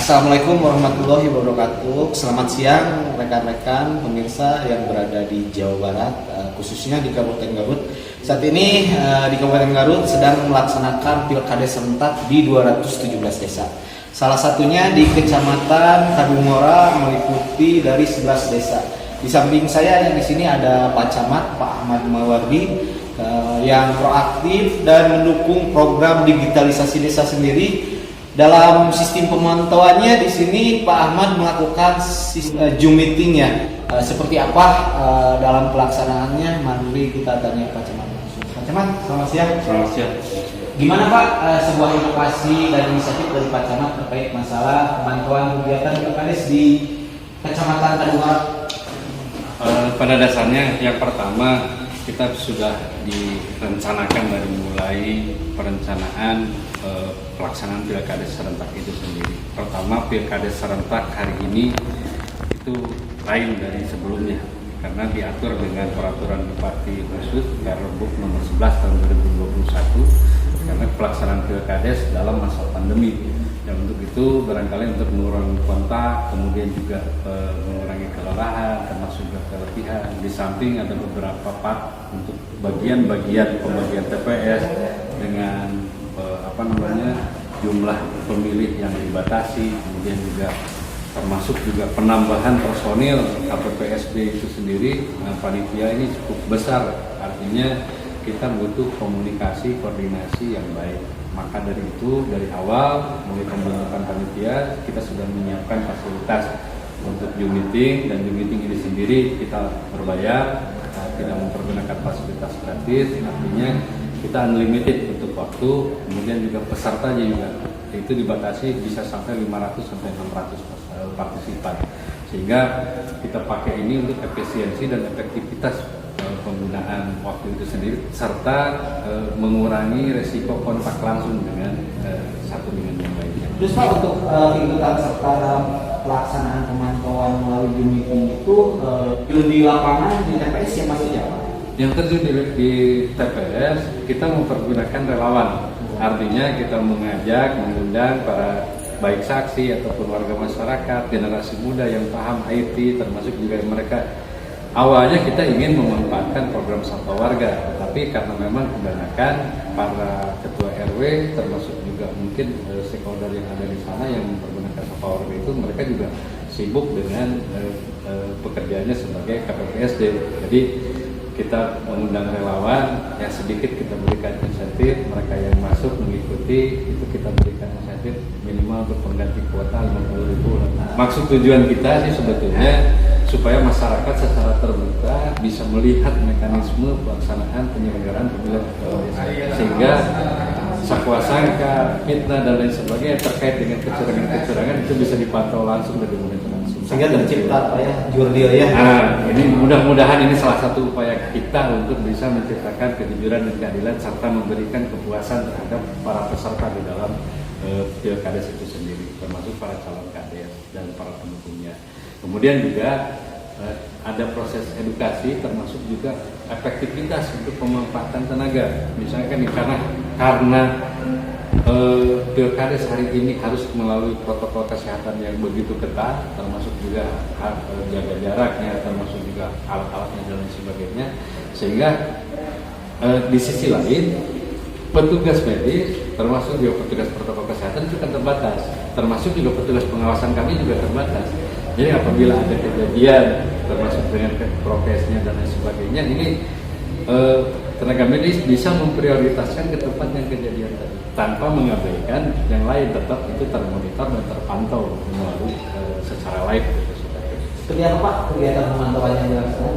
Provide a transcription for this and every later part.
Assalamualaikum warahmatullahi wabarakatuh. Selamat siang rekan-rekan pemirsa yang berada di Jawa Barat, khususnya di Kabupaten Garut. Saat ini di Kabupaten Garut sedang melaksanakan pilkades serentak di 217 desa. Salah satunya di Kecamatan Kadungora meliputi dari 11 desa. Di samping saya yang di sini ada Pak Camat, Pak Ahmad Mawardi, yang proaktif dan mendukung program digitalisasi desa sendiri. Dalam sistem pemantauannya di sini Pak Ahmad melakukan Zoom meetingnya. Seperti apa dalam pelaksanaannya? Mari kita tanya Pak Camat langsung. Pak Camat, selamat siang. Selamat siang. Gimana Pak sebuah inovasi dan inisiatif dari Pak Camat terkait masalah pemantauan kegiatan pilkades di Kecamatan Kadungora? Pada dasarnya yang pertama kita sudah direncanakan dari mulai perencanaan pelaksanaan pilkades serentak itu sendiri. Pertama, pilkades serentak hari ini itu lain dari sebelumnya karena diatur dengan peraturan Bupati khusus Perbup nomor 11 tahun 2021 karena pelaksanaan pilkades dalam masa pandemi. Dan untuk itu barangkali untuk mengurangi kontak, kemudian juga mengurangi kelelahan, termasuk juga kelebihan. Di samping ada beberapa part untuk bagian-bagian pembagian TPS dengan jumlah pemilih yang dibatasi, kemudian juga termasuk juga penambahan personil KPPSB itu sendiri. Panitia ini cukup besar, artinya kita butuh komunikasi, koordinasi yang baik. Maka dari itu, dari awal mulai pembentukan panitia kita sudah menyiapkan fasilitas untuk Zoom meeting, dan Zoom meeting ini sendiri kita berbayar, tidak mempergunakan fasilitas gratis, artinya kita unlimited untuk waktu, kemudian juga pesertanya juga itu dibatasi bisa sampai 500 sampai 600 partisipan, sehingga kita pakai ini untuk efisiensi dan efektivitas penggunaan waktu itu sendiri, serta mengurangi resiko kontak langsung dengan satu dengan yang lainnya. Terus Pak, untuk keikutan serta dalam pelaksanaan pemantauan melalui Zoom meeting itu di lapangan di TPS siapa saja Pak? Yang terjun di TPS kita mempergunakan relawan, artinya kita mengundang para baik saksi ataupun warga masyarakat, generasi muda yang paham IT, termasuk juga mereka. Awalnya kita ingin memanfaatkan program Sapa Warga, tapi karena memang kebanyakan para ketua RW, termasuk juga mungkin stakeholder yang ada di sana yang mempergunakan Sapa Warga itu, mereka juga sibuk dengan pekerjaannya sebagai KPPSD. Jadi kita mengundang relawan, yang sedikit kita berikan insentif, mereka yang masuk mengikuti itu kita berikan insentif minimal untuk pengganti kuota 50.000. Maksud tujuan kita sih sebetulnya supaya masyarakat secara terbuka bisa melihat mekanisme pelaksanaan penyelenggaraan pemilu, sehingga sakwa sangka, fitnah dan lain sebagainya terkait dengan kecurangan itu bisa dipantau langsung dari monitor langsung. Sehingga tercipta apa ya, jurdil ya. Nah, ini mudah-mudahan ini salah satu upaya kita untuk bisa menciptakan kejujuran dan keadilan serta memberikan kepuasan terhadap para peserta di dalam pilkades itu sendiri, termasuk para calon kades dan para pendukungnya. Kemudian juga ada proses edukasi, termasuk juga efektivitas untuk pemanfaatan tenaga. Misalnya kan karena pilkades hari ini harus melalui protokol kesehatan yang begitu ketat, termasuk juga jaga jaraknya, termasuk juga alat-alatnya dan lain sebagainya, sehingga di sisi lain petugas medis, termasuk juga petugas protokol kesehatan juga terbatas, termasuk juga petugas pengawasan kami juga terbatas. Jadi apabila ada kejadian, termasuk dengan prokesnya dan lain sebagainya, ini tenaga medis bisa memprioritaskan ke tempat yang kejadian tadi, tanpa mengabaikan yang lain, tetap itu termonitor dan terpantau melalui secara live. Seperti apa Pak kegiatan pemantauan yang dilakukan?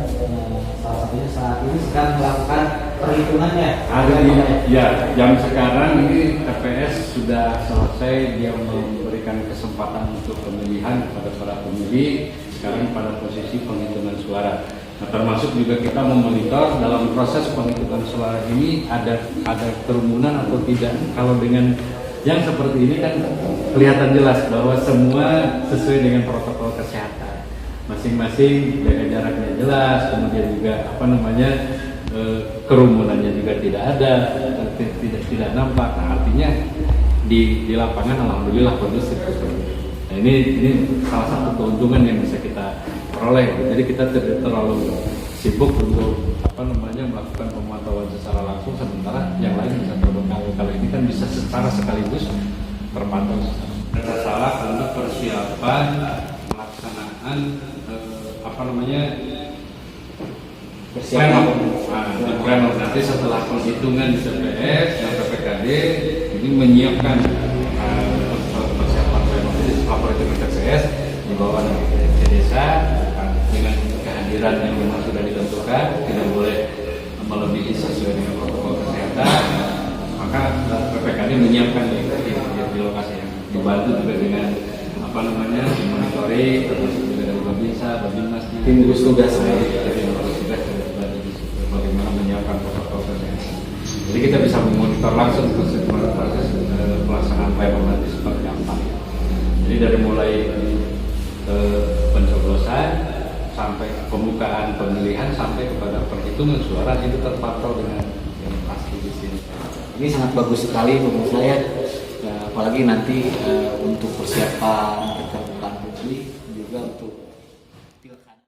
Salah satunya saat ini sedang melakukan perhitungannya. Jam sekarang ini TPS sudah selesai, dia memberikan kesempatan untuk pemilihan kepada para pemilih. Sekarang pada posisi penghitungan suara. Nah, termasuk juga kita memonitor dalam proses penghitungan suara ini ada kerumunan atau tidak. Kalau dengan yang seperti ini kan kelihatan jelas bahwa semua sesuai dengan protokol kesehatan. Masing-masing jaga jaraknya jelas, kemudian juga kerumunannya juga tidak ada, tidak nampak. Nah, artinya di lapangan alhamdulillah kondusif. ini salah satu keuntungan yang bisa kita peroleh. Jadi kita tidak terlalu sibuk untuk melakukan pemantauan secara langsung, sementara yang lain bisa terbengkalai. Kalau ini kan bisa secara sekaligus terpantau. Ada salah untuk persiapan pelaksanaan pleno. Nanti setelah penghitungan di TPS dan PPKD ini menyiapkan persiapan pleno. Jadi setelah perhitungan TPS dibawa ke desa dengan kehadiran yang memang sudah ditentukan, tidak boleh melebihi sesuai dengan protokol kesehatan. Maka PPKD menyiapkan di lokasi yang dibantu juga dengan monitoring, termasuk juga dari Babinsa, Babinmas, tim gugus tugas bagaimana menyiapkan protokol kesehatan. Jadi kita bisa memonitor langsung proses pelaksanaan pleno nanti seperti apa. Jadi dari mulai pencoblosan sampai pembukaan pemilihan sampai kepada perhitungan suara itu terpantau dengan yang pasti di sini. Ini sangat bagus sekali menurut saya, apalagi nanti untuk persiapan